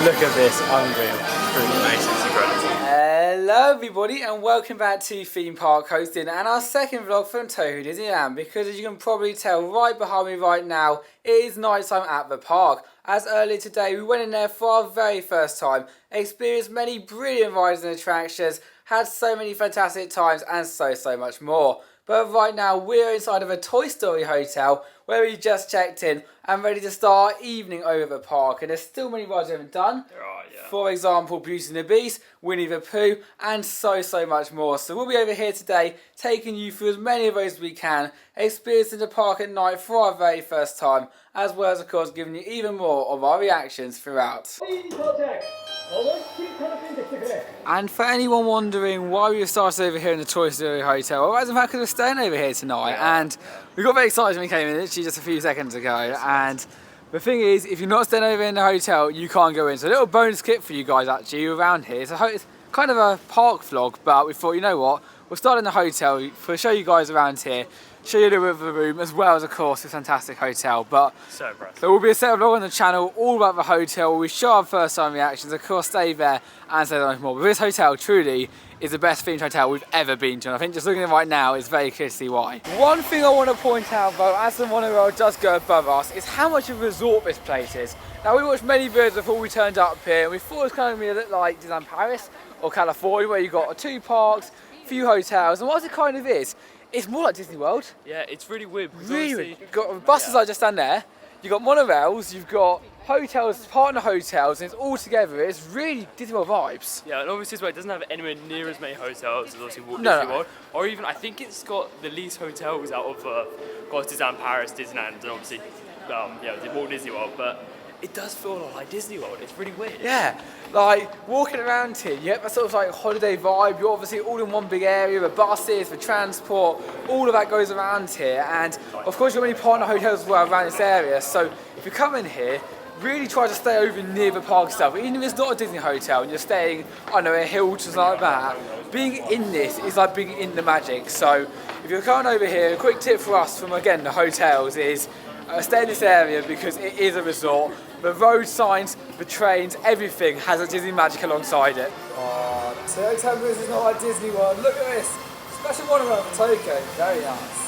Look at this, unreal. It's pretty amazing, it's incredible. Hello everybody and welcome back to Theme Park Coastin and our second vlog from Toho Disneyland, because as you can probably tell right behind me right now, it is night time at the park. As earlier today we went in there for our very first time, experienced many brilliant rides and attractions, had so many fantastic times and so much more. But right now we're inside of a Toy Story hotel where we just checked in and ready to start our evening over at the park. And there's still many rides we haven't done. There are, yeah. For example, Beauty and the Beast, Winnie the Pooh, and so much more. So we'll be over here today taking you through as many of those as we can, experiencing the park at night for our very first time, as well as of course giving you even more of our reactions throughout. And for anyone wondering why we started over here in the Toy Story Hotel, well, that's in fact because we're staying over here tonight, and we got very excited when we came in literally just a few seconds ago. And the thing is, if you're not staying over in the hotel, you can't go in. So a little bonus clip for you guys actually around here. So it's kind of a park vlog, but we thought, you know what, we'll start in the hotel, we'll show you guys around here, show you a little bit of the room, as well as of course a fantastic hotel. But so impressive. There will be a separate vlog on the channel all about the hotel. We show our first time reactions, of course stay there and say much more. But this hotel truly is the best themed hotel we've ever been to, and I think just looking at it right now it's very clear to see why. One thing I want to point out though, as the monorail does go above us, is how much of a resort this place is. Now we watched many videos before we turned up here and we thought it was kind of going to look like Disneyland Paris or California, where you got two parks, few hotels, and what it kind of is, it's more like Disney World. Yeah, it's really weird. Really, you've got buses like just stand there, you've got monorails, you've got hotels, partner hotels, and it's all together. It's really Disney World vibes. Yeah, and obviously as well, it doesn't have anywhere near as many hotels as obviously Walt No. Disney World. Or even, I think it's got the least hotels out of Disneyland Paris, Disneyland, and obviously Walt Disney World. But it does feel a lot like Disney World. It's really weird. Yeah, like walking around here, you get that sort of like holiday vibe. You're obviously all in one big area, the buses, the transport, all of that goes around here. And of course you've got many partner hotels as well around this area. So if you come in here, really try to stay over near the park itself. Even if it's not a Disney hotel and you're staying, I don't know, a Hilton or like that, being in this is like being in the magic. So if you're coming over here, a quick tip for us from, again, the hotels is stay in this area because it is a resort. The road signs, the trains, everything has a Disney magic alongside it. Oh, so tell me this is not like Disney World. Look at this. Special monorail for Tokyo. Very nice.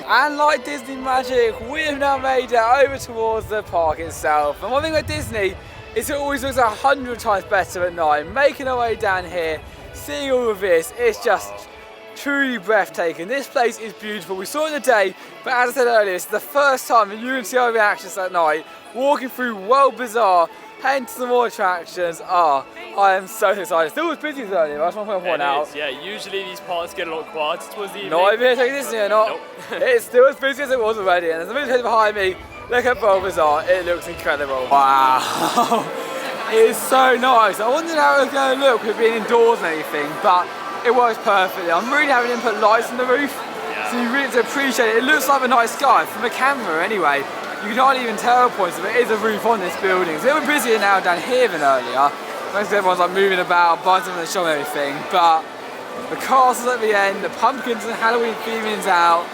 And like Disney magic, we have now made it over towards the park itself. And one thing with Disney is it always looks 100 times better at night. Making our way down here, seeing all of this, it's just truly breathtaking. This place is beautiful. We saw it in the day, but as I said earlier, it's the first time that you can see our reactions at night. Walking through World Bazaar, heading to some more attractions. I am so excited. Still was busy as earlier, I just want to point out. Yeah, usually these parts get a lot quieter towards the evening. Not even here taking Disney or not. Nope. It's still as busy as it was already, and there's a movie behind me. Look at World Bazaar, it looks incredible. Wow. It is so nice. I wondered how it was going to look with being indoors and everything, but it works perfectly. I'm really having to put lights on the roof, so you really have to appreciate it. It looks like a night sky from the camera anyway. You can hardly even tell points, but it is a roof on this building. It's a little bit busier now down here than earlier. Most everyone's like moving about, buying something to show and everything, but the castles at the end, the pumpkins and Halloween theming's out.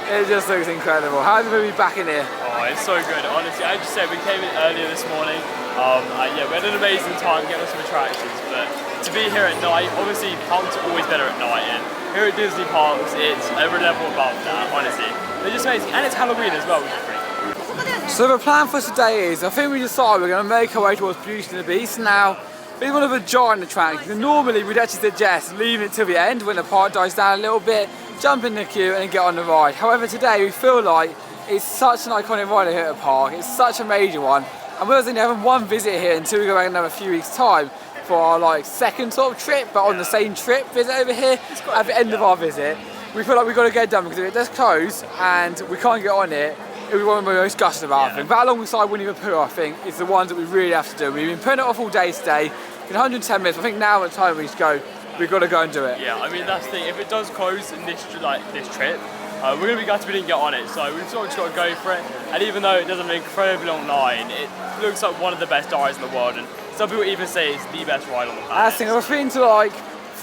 It just looks incredible. How's it going to be back in here? Oh, it's so good. Honestly, I just said we came in earlier this morning. Yeah, we had an amazing time getting some attractions, but to be here at night, obviously parks are always better at night, and here at Disney parks, it's every level above that, honestly. They're just amazing, and it's Halloween as well, which is great. So the plan for today is, I think we decided we're going to make our way towards Beauty and the Beast. Now, it's one of the giant attractions, and normally we'd actually suggest leaving it till the end when the park dies down a little bit, jump in the queue and get on the ride. However, today we feel like it's such an iconic ride here at the park, it's such a major one, and we're only having one visit here until we go back another few weeks' time for our second sort of trip, but on the same trip visit over here at the end of our visit. We feel like we've got to get it done because if it does close and we can't get on it, it'll be one of the most gushed about, I think. But alongside Winnie the Pooh, I think, is the ones that we really have to do. We've been putting it off all day today, in 110 minutes. I think now at the time we've got to go and do it. Yeah, I mean that's the thing. If it does close in this trip, we're going to be gutted we didn't get on it. So we've sort of just got to go for it. And even though it does have an incredibly long line, it looks like one of the best rides in the world. And some people even say it's the best ride on the planet. I think I was thinking to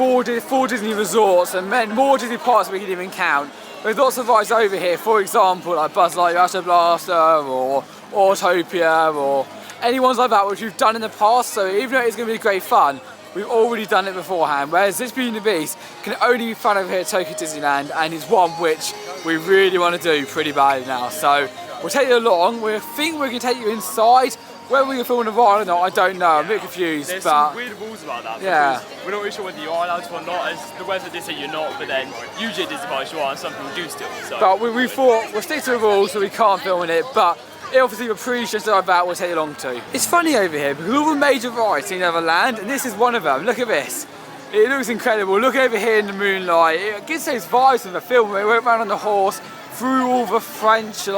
four Disney resorts and more Disney parks than we can even count. There's lots of rides over here, for example, like Buzz Lightyear, Astro Blaster, or Autopia, or any ones like that which we've done in the past. So even though it's going to be great fun, we've already done it beforehand. Whereas this Beauty and the Beast can only be fun over here at Tokyo Disneyland, and it's one which we really want to do pretty badly now. So we'll take you along. We think we're going to take you inside. Whether we can film the ride or not, I don't know. I'm a bit confused. There's but some weird rules about that. Yeah. We're not really sure whether you are allowed to or not. As the website did say you're not, but then usually at Disney parks you are, and some people do still. So. But we thought we'll stick to the rules, so we can't film in it. But it obviously the pre-shows that are about we'll take you along to. It's funny over here because all the major rides in other land, and this is one of them. Look at this. It looks incredible. Look over here in the moonlight. It gives those vibes from the film where we went around on the horse through all the French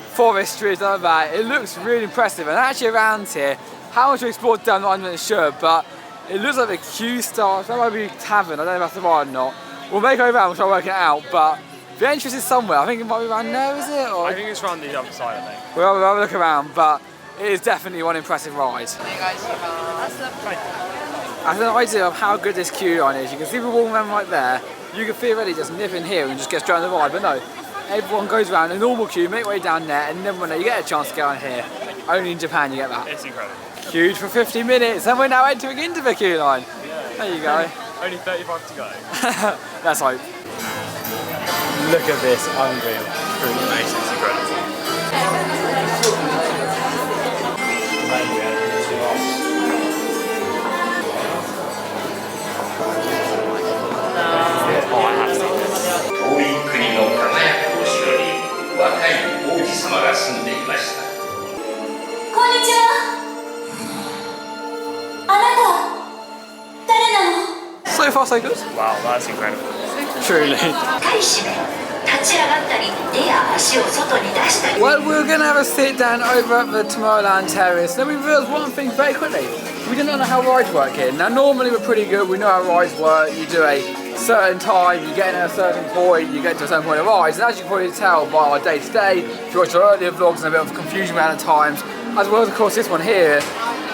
forestry and like that. It looks really impressive, and actually around here, how much we explored down, I'm not sure, but it looks like the Q Star. That might be a tavern. I don't know if that's the right or not. We'll make it around. We'll try to work it out. But the entrance is somewhere. I think it might be around there, is it? Or I think it's around the other side. I think. We'll have a look around, but it is definitely one impressive ride. As an idea of how good this queue line is, you can see the wall man right there. You can theoretically just nip in here and just get straight on the ride, but no. Everyone goes around a normal queue, make way down there, and then when you get a chance to get on here, only in Japan you get that. It's incredible. Queued for 50 minutes, and we're now entering into the queue line. Yeah. There you go. Only 35 to go. Let's hope. Look at this, unreal. Really amazing, it's incredible. Oh, I have seen this. 遠い国の輝くお城に若い王子様が住んでいました。こんにちは。あなた誰なの？ So far so good. Wow, that's incredible. Truly. 大使ね、立ち上がったり手や足を外に出したり。 Well, we were going to have a sit down over at the Tomorrowland Terrace. Then we realised one thing very quickly. We didn't know how rides work here. Now normally we're pretty good. We know how rides work. You do a certain time, you get in at a certain point, you get to a certain point of rides. And as you can probably tell by our day-to-day, if you watch our earlier vlogs, and a bit of confusion around at times, as well as of course this one here,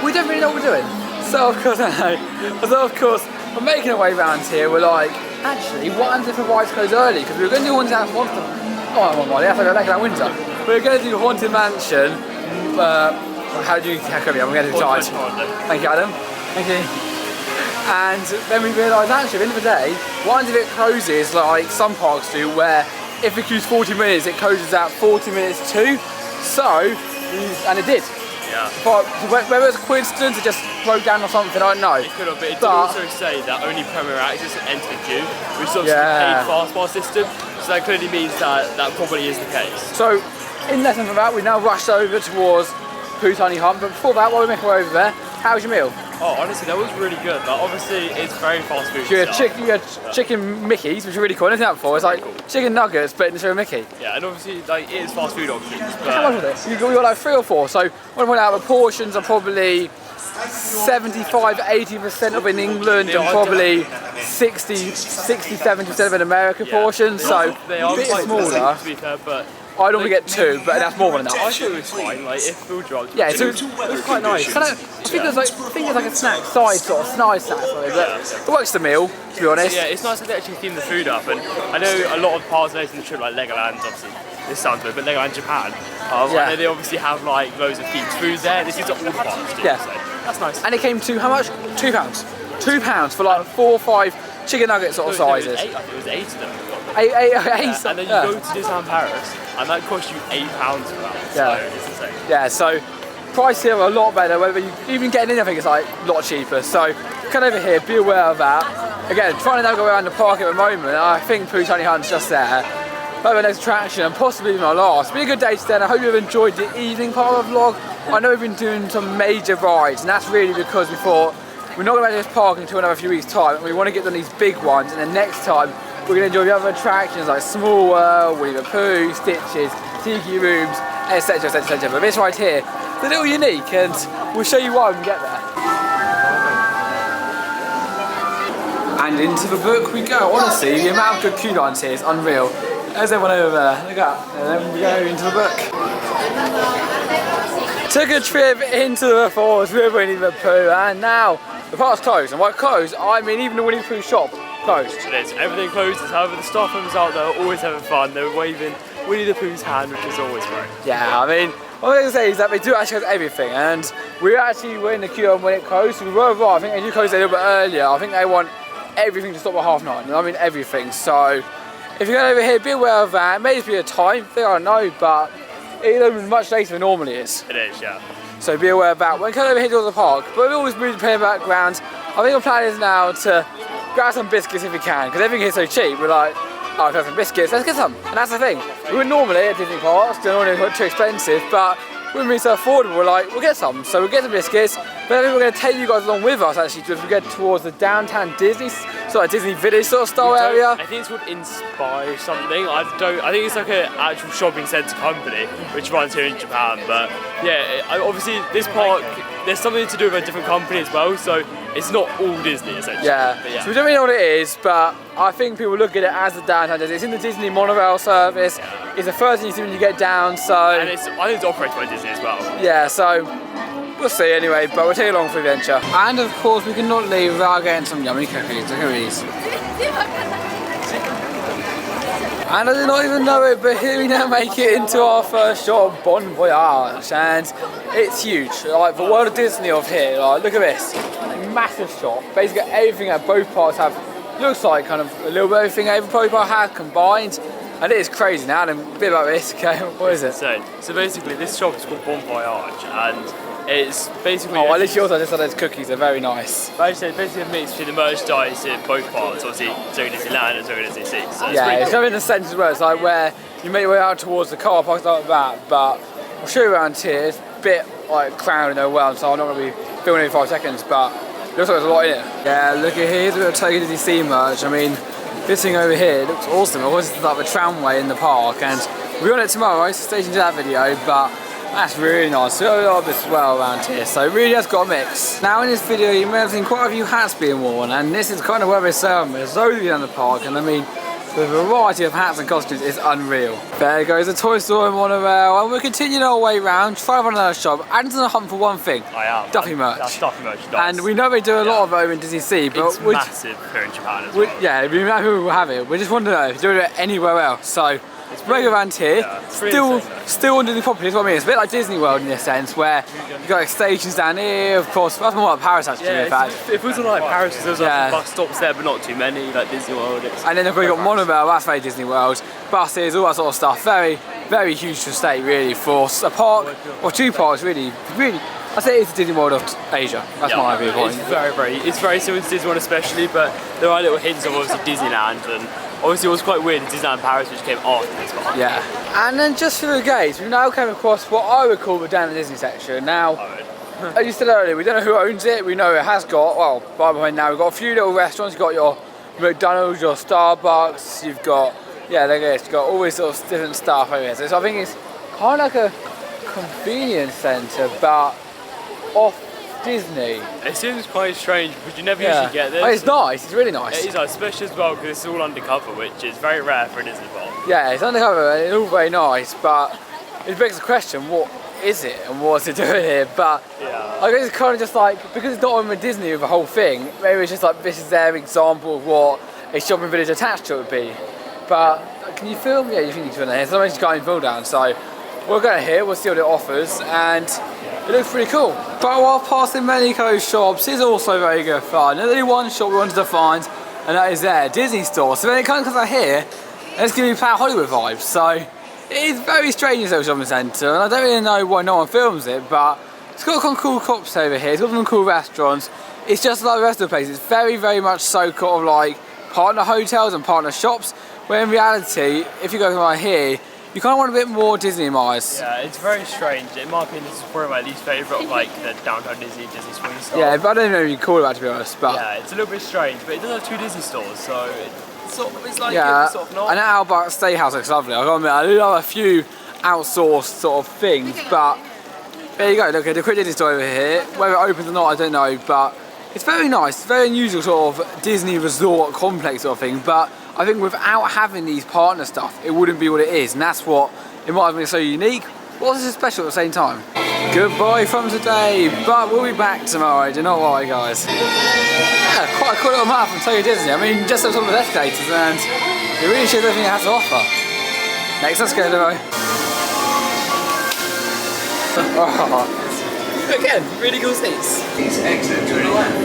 we don't really know what we're doing. So of course, we're making our way around here. We're like, actually, what happens if the rides close early? Because we were going to do Haunted Mansion. That's like that winter. We were going to do Haunted Mansion. How do you heck me? I'm getting tired. Thank you, Adam. Thank you. And then we realised actually at the end of the day, what happens if it closes like some parks do, where if it queues 40 minutes, it closes at 40 minutes too. So, and it did. Yeah. But whether it was a coincidence, it just broke down or something, I don't know. It could have, but it did also say that only Premier Access enter the queue, which is obviously a paid fastpass system, so that clearly means that that probably is the case. So, in lesson from that, we now rushed over towards Putani Hunt, but before that, while we make our way over there, how was your meal? Oh, honestly, that was really good. Like, obviously, it's very fast food. You had chicken Mickeys, which are really cool. I've never seen that before. It's like chicken nuggets, but instead of Mickey. Yeah, and obviously, like, it is fast food options. But how much was this? You got like 3 or 4. So, I want to point out the portions are probably 75–80% of in England and probably 60–70% of in America portions. So, they are a bit quite smaller. to be fair, but I normally get 2, but that's more than enough. I thought it was fine. Like, if food dropped, yeah, so it was quite nice. I think there's like a snack side sort of snack, but it works the meal, to be honest. Yeah, it's nice that they actually theme the food up, and I know a lot of parts later in the trip, like Legoland, obviously. This sounds weird, but Legoland Japan, I know they obviously have like loads of themed food there. This is all the parts too, yeah. So that's nice. And it came to how much? £2. £2 for like 4 or 5 chicken nugget sort of sizes. I think it was 8 of them. Eight, and then you go to Disneyland Paris, and that costs you £8 for that. So it's insane. Yeah, so price here are a lot better. Whether you even getting in, I think it's like a lot cheaper. So come over here, be aware of that. Again, trying to now go around the park at the moment. I think Putani Hunt's just there. But the next attraction, and possibly even our last. It's been a good day today, and I hope you've enjoyed the evening part of the vlog. I know we've been doing some major rides, and that's really because we thought we're not going to this park until another few weeks' time. We want to get done these big ones, and then next time we're going to enjoy the other attractions like Small World, Winnie the Pooh, Stitches, Tiki Rooms, etc, etc, etc. But this right here, it's a little unique, and we'll show you why when we get there. And into the book we go. Honestly, the amount of good queue lines here is unreal. There's everyone over there, look up, and then we go into the book. Took a trip into the falls with Winnie the Pooh, and now the park's closed, and by closed, I mean even the Winnie the Pooh shop closed. It is. Everything closes. However, the staff members out there are always having fun. They're waving Winnie the Pooh's hand, which is always great. Yeah, I mean, what I'm going to say is that they do actually have everything, and we actually were in the queue when it closed, so we were right. I think they do close a little bit earlier. I think they want everything to stop at 9:30. I mean, everything. So, if you're going over here, be aware of that. It may just be a time thing, I don't know, but it opens much later than it normally is. It is, yeah. So be aware of that. When coming over here towards the park, but we've always moved to play background. I think our plan is now to grab some biscuits if we can, because everything here is so cheap. We're like, oh, if I have some biscuits, let's get some. And that's the thing. We would normally at Disney parks, they're normally too expensive, but when we're so affordable, we're like, we'll get some. So we'll get some biscuits, but I think we're going to take you guys along with us actually as we get towards the downtown Disney, sort of Disney Village sort of style area. I think it's called Inspire something. I think it's like an actual shopping centre company which runs here in Japan. But yeah, obviously this park, there's something to do with a different company as well, so it's not all Disney essentially. Yeah. But yeah. So we don't really know what it is, but I think people look at it as the downtown Disney. It's in the Disney monorail service. Yeah. It's the first thing you see when you get down, so... And I think it's operated by Disney as well. Yeah, so we'll see anyway, but we'll take you along for the adventure. And of course we cannot leave without getting some yummy cookies. Look at these. And I did not even know it, but here we now make it into our first shop, Bon Voyage, and it's huge. Like the World of Disney of here, like look at this, massive shop. Basically everything that both parks have, looks like kind of a little bit of everything every park has combined, and it is crazy now. And a bit about this, okay, what is it? So basically this shop is called Bon Voyage, and it's basically... Oh, I literally also just said those cookies, they're very nice. But it's basically a mix between the merchandise in both parts, obviously Zone Disneyland and Zone Disney Sea. So yeah, it's kind of in the centre as well. It's like where you make your way out towards the car parks like that, but I'll show you around here. It's a bit like crowded as well, so I'm not going to be filming in 5 seconds, but it looks like there's a lot in it. Yeah, look at here, here's a bit of Tokyo Disney Sea merch. I mean, this thing over here looks awesome. Of course, it's like the tramway in the park, and we're on it tomorrow, so stay tuned to that video, but that's really nice. We got a lot of this as well around here, so it really has got a mix. Now in this video you may have seen quite a few hats being worn, and this is kind of where they sell them. There's loads in the park, and I mean the variety of hats and costumes is unreal. There goes the toy store in monorail, and we're continuing our way around, trying to find another shop. Adam's on the hunt for one thing. I am. Duffy merch. That's Duffy merch. And we know they do a lot of it over in Disney Sea, but it's massive here in Japan as well. Yeah, we will have it. We just want to know if they're doing it anywhere else. So regular around here, still under the property, is what I mean. It's a bit like Disney World in this sense, where you've got like stations down here, of course. That's more like Paris actually, in fact. If it was like Paris, there's like bus stops there, but not too many, like Disney World. And then we've got monorail, that's very Disney World. Buses, all that sort of stuff. Very, very huge to state, really, for a park, or two parks, really. I say it's the Disney World of Asia. That's my viewpoint. It's very similar to Disney World especially, but there are little hints of obviously Disneyland, and obviously it was quite weird in Disneyland Paris, which came after this park. Yeah. And then just for the gates, we now came across what I would call the down the Disney section. Now, as you said earlier, we don't know who owns it. We know it has got, well, by the way now, we've got a few little restaurants. You've got your McDonald's, your Starbucks, you've got, yeah, there it is. You've got all these sort of different stuff over here. So I think it's kind of like a convenience centre, but off Disney. It seems quite strange because you never usually get this. Oh, it's nice, it's really nice. It is, especially as well because it's all undercover, which is very rare for a Disney park. Yeah, it's undercover and it's all very nice, but it begs the question, what is it and what's it doing here? But I guess it's kind of just like, because it's not on with Disney with the whole thing, maybe it's just like this is their example of what a shopping village attached to it would be. But can you film? Yeah, you think you can film here. Sometimes you can't even film down, so we'll go here, we'll see what it offers, and it looks pretty cool. But while passing many coast shops is also very good fun. There's only one shop we wanted to find, and that is there, Disney Store. So when it comes out here, it's going to be Planet Hollywood vibes. So it is very strange in a shopping centre, and I don't really know why no one films it, but it's got some cool shops over here, it's got some cool restaurants. It's just like the rest of the place. It's very, very much so kind of like partner hotels and partner shops, where in reality, if you go right here, you kind of want a bit more Disney in my eyes. Yeah, it's very strange. In my opinion, this is probably my least favourite of like the downtown Disney Swing style. Yeah, but I don't know if you can call it that, to be honest. But yeah, it's a little bit strange, but it does have two Disney stores, so it's like yeah, it's sort of not. And that Outback Steakhouse looks lovely. I gotta admit, I do love a few outsourced sort of things, but there you go. Look at the quick Disney store over here. Whether it opens or not, I don't know, but it's very nice. It's very unusual sort of Disney resort complex sort of thing, but I think without having these partner stuff, it wouldn't be what it is, and that's what it might have been so unique, but also special at the same time. Goodbye from today, but we'll be back tomorrow, do not worry guys. Yeah, quite a cool little map from Tokyo Disney. I mean, just some of the escalators and it really shows everything it has to offer. Next, let's go, Leroy. Oh. Again, really cool seats. Please exit to the left.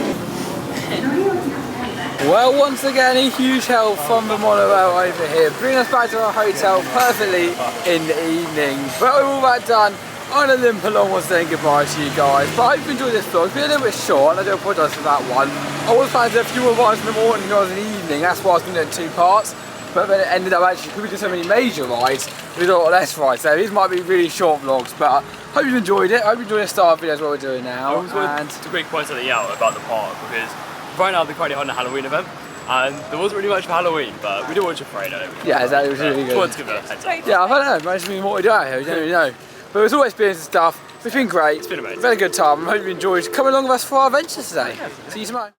Well, once again, a huge help from the monorail over here, bringing us back to our hotel perfectly in the evening. But we're all that done. I'm going to limp along while saying goodbye to you guys. But I hope you enjoyed this vlog. It's been a little bit short, and I do apologise for that one. I was planning to do a few more rides in the morning and in the evening. That's why I was going to do it in 2 parts. But then it ended up actually, because we did so many major rides, we did a lot less rides. So these might be really short vlogs, but I hope you enjoyed it. I hope you enjoyed the start videos, what we're doing now. And to quick point something out about the park, because right now they're currently on a Halloween event, and there wasn't really much for Halloween, but we did watch a parade of it. Yeah, exactly, it was really good. Let's give it a heads up. Yeah, I don't know, imagine me what we do out here, we don't really know. But it was all experience and stuff. It's been great. It's been amazing. We've had a good time. I hope you enjoyed coming along with us for our adventures today. See you tomorrow.